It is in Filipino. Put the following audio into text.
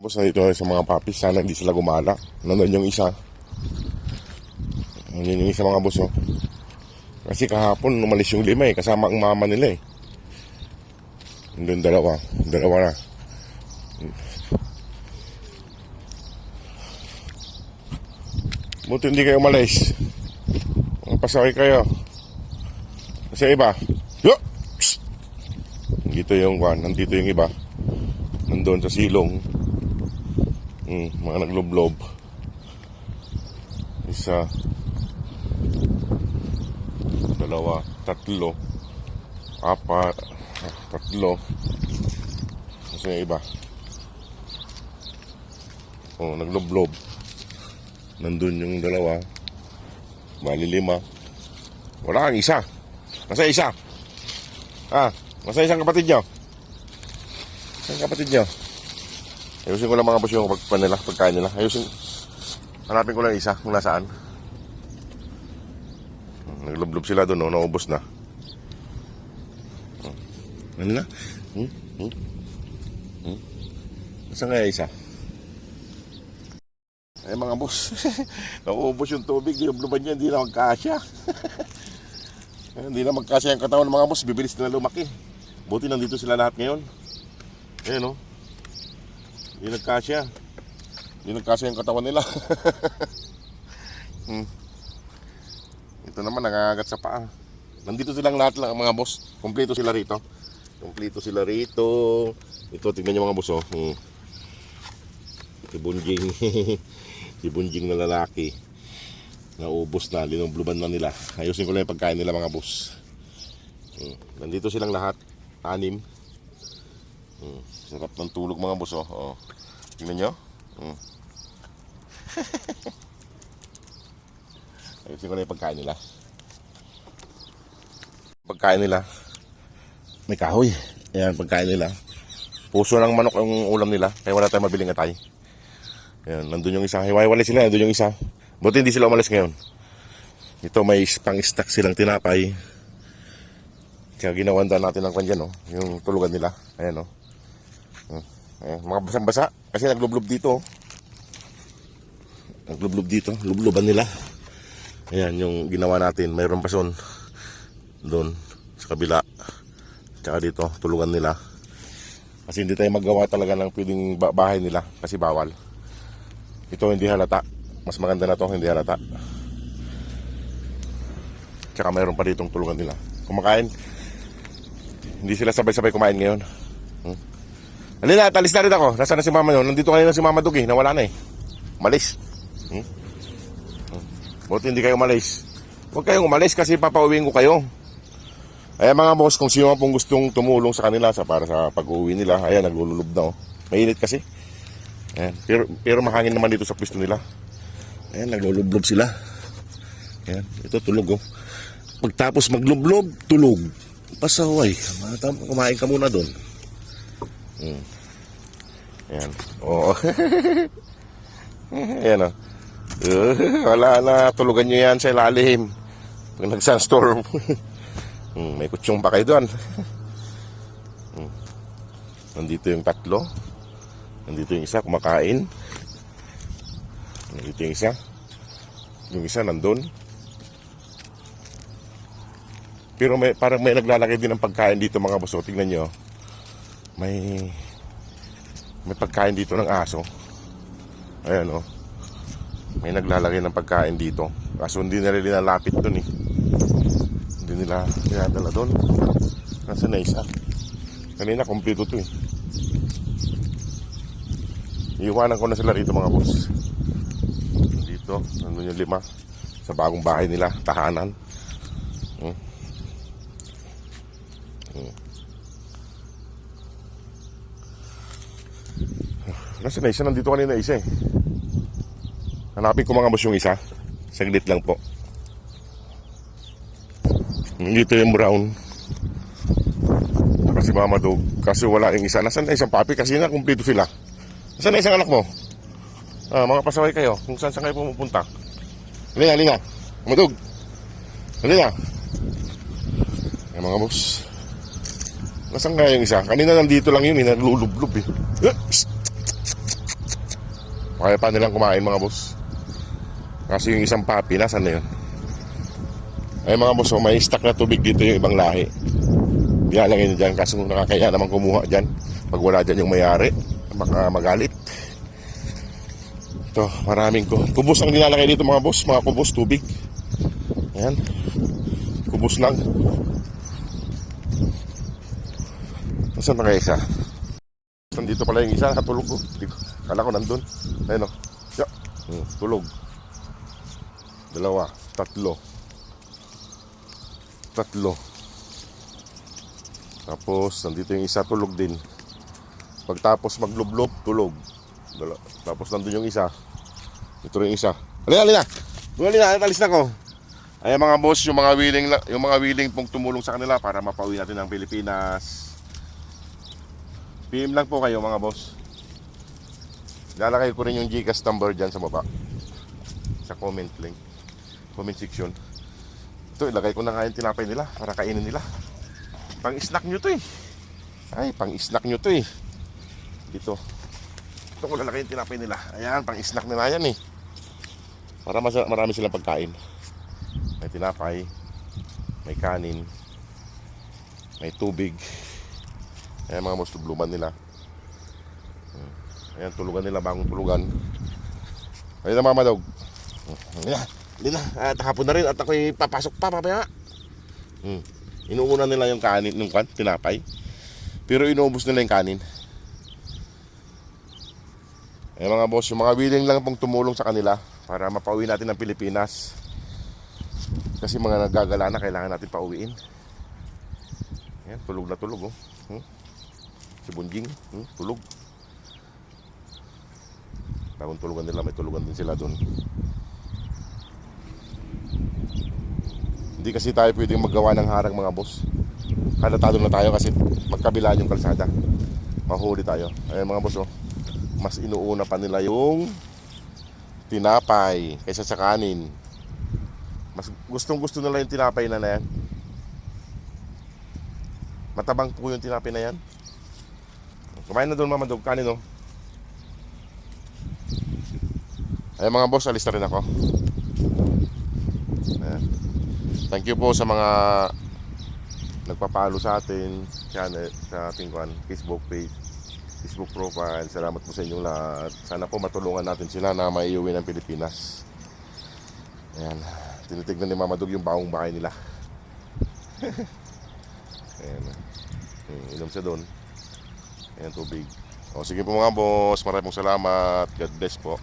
Basta ito sa mga papis, sana hindi sila gumala. Nandun yung isa. Nandun yung isa mga boss, oh. Kasi kahapon umalis yung 5 kasama ang mama nila Nandun dalawa na. Buti hindi kayo umalis. Pasaway kayo. Kasi iba. Yo! Dito yung kwan, nandito yung iba. Nandun sa silong. Mga nagloblob. Isa, dalawa, tatlo, apat, tatlo. Kasi yung iba. Nagloblob. Nandun yung dalawa. Bali 5. Wala kang isa. Nasa isa? Nasa isang kapatid nyo? Isang kapatid nyo? Ayusin ko lang mga boss yung pagkain nila. Hanapin ko lang isa kung nasaan. Naglublob sila doon, naubos na. Ano na? Nasaan kaya isa? Ay mga boss, nauubos yung tubig, dinubluban niya, hindi na magkasya. Hindi na magkasya yung katawan ng mga boss, bibilis na lumaki. Buti nandito sila lahat ngayon. Ayan o. Hindi nagkasya yung katawan nila. Ito naman nangangagat sa paa. Nandito silang lahat lang mga boss. Kompleto sila rito. Ito tingnan niyo mga boss oh. Si Bunjing na lalaki. Naubos na, linubluban na nila. Ayusin ko lang yung pagkain nila mga boss. Nandito silang lahat 6. Sarap ng tulog mga boss oh. Tingnan nyo. Ayusin ko na yung pagkain nila. May kahoy. Ayan, pagkain nila. Puso ng manok ang ulam nila. Kaya wala tayong mabiling atay. Ayan, nandun yung isa. Hiwa-hiwalay sila, nandun yung isa. Buti hindi sila umalis ngayon. Ito may pang-stack silang tinapay. Kaya ginawanda natin ng kanya yung tulugan nila. Ayan Ayan, mga basang-basa. Kasi naglublob dito. Lubloban nila. Ayan yung ginawa natin. Mayroon pason doon sa kabila. Tsaka dito, tulugan nila. Kasi hindi tayo magawa talaga ng pwedeng bahay nila. Kasi bawal. Ito hindi halata. Mas maganda na to, hindi halata. Tsaka mayroon pa ditong tulugan nila. Kumakain. Hindi sila sabay-sabay kumain ngayon. Halina, talis na rin ako. Nasaan na si mama yun? Nandito kanina si mama Dug nawala na Malis. Buti hindi kayo umalis. Huwag kayong umalis kasi papauwiin ko kayo. Ayan mga boss, kung sino pong gustong tumulong sa kanila para sa pag-uwi nila. Ayan, naglululub na Mainit kasi. Ayan. Pero mahangin naman dito sa pwesto nila. Ayan, naglulublob sila. Ayan, ito tulog Pagtapos maglublob, tulog. Pasaway. Kumain ka muna doon. Ayan. Ayan wala na. Tulugan nyo yan sa ilalim. Pag nag-sunstorm. May kutsyung pa kayo doon. Nandito yung tatlo. Nandito yung isa kumakain. Nandito yung isa. Yung isa nandun. Pero parang may naglalagay din ng pagkain dito mga boss. Tingnan nyo. May pagkain dito ng aso. Ayan may naglalagay ng pagkain dito. Kaso hindi nila linalapit dun Hindi nila dinadala dun. Nasa na isa. Kanina kompleto to Iiwanan ko na sila rito mga boss. Dito, nandun yung 5. Sa bagong bahay nila, tahanan. Nasa na isa? Nandito kanina isa Hanapin ko mga boss yung isa. Saglit lang po. Dito yung brown. Kasi mama Dug. Kasi wala yung isa. Nasaan na isang papi? Kasi na kumpleto sila. Nasaan na isang anak mo? Mga pasaway kayo. Kung saan kayo pumupunta. Halina. Mama Dug. Halina. Ay mga boss. Nasaan kaya yung isa? Kanina nandito lang yun naglulublob Kaya pa nilang kumain mga boss. Kasi yung isang papi, nasan na yun? Ay mga boss, may stock na tubig dito yung ibang lahi. Nilalagay nyo dyan, kaso nakakaya naman kumuha dyan. Pag wala dyan yung mayari, baka magalit. Ito, maraming kubos ang nilalagay dito mga boss. Mga kubos, tubig. Ayan. Kubos lang. Saan na kaya isa? Nandito pala yung isa, nakatulog ko. Kala ko nandun. Ayun o. Tulog. 2, 3. 3. Tapos, nandito yung isa, tulog din. Pagtapos maglublob, tulog. Tapos nandun yung isa. Ito rin yung isa. Halina! Halina, alis na ko. Ay mga boss, yung mga willing pong tumulong sa kanila para mapauwi natin ng Pilipinas. PM lang po kayo mga boss. Lalagay ko rin yung GCash number dyan sa baba. Sa comment link. Comment section. Ito, ilagay ko na nga yung tinapay nila para kainin nila. Pang-snack nyo to eh. Ay, pang-snack nyo to eh. Dito. Ito ko lalagay yung tinapay nila. Ayan, pang-snack nila yan eh. Para marami silang pagkain. May tinapay. May kanin. May tubig. Ayan mga boss, tubluban nila. Ayan, tulugan nila, bagong tulugan. Ayan na mama dog. Hindi na, hapon na rin at ako'y papasok pa papaya. Inuuna nila yung kanin, yung tinapay. Pero inuubos nila yung kanin. Ayan mga boss, yung mga willing lang pong tumulong sa kanila para mapauwi natin ng Pilipinas. Kasi mga nagagala na, kailangan natin pauwiin. Ayan, tulog na tulog oh. Si Bunjing, tulog. Bagong tulugan nila, may tulugan din sila doon. Hindi kasi tayo pwedeng maggawa ng harang mga boss. Halatado na tayo kasi magkabilaan yung kalsada. Mahuli tayo. Ayan mga boss oh. Mas inuuna pa nila yung tinapay kaysa sa kanin. Mas gustong gusto nila yung tinapay na yan. Matabang po yung tinapay na yan. Kumain na doon mama dog, kanin oh. Ayan mga boss, alis na rin ako. Ayan. Thank you po sa mga nagpapalo sa atin channel, sa ating Facebook page, Facebook profile. Salamat po sa inyong lahat. Sana po matulungan natin sila na maiuwi ng Pilipinas. Ayan. Tinitignan ni Mama Dog yung baong bahay nila. Ayan. Inom siya doon. Ayan, tubig. O sige po mga boss, maraming salamat. God bless po.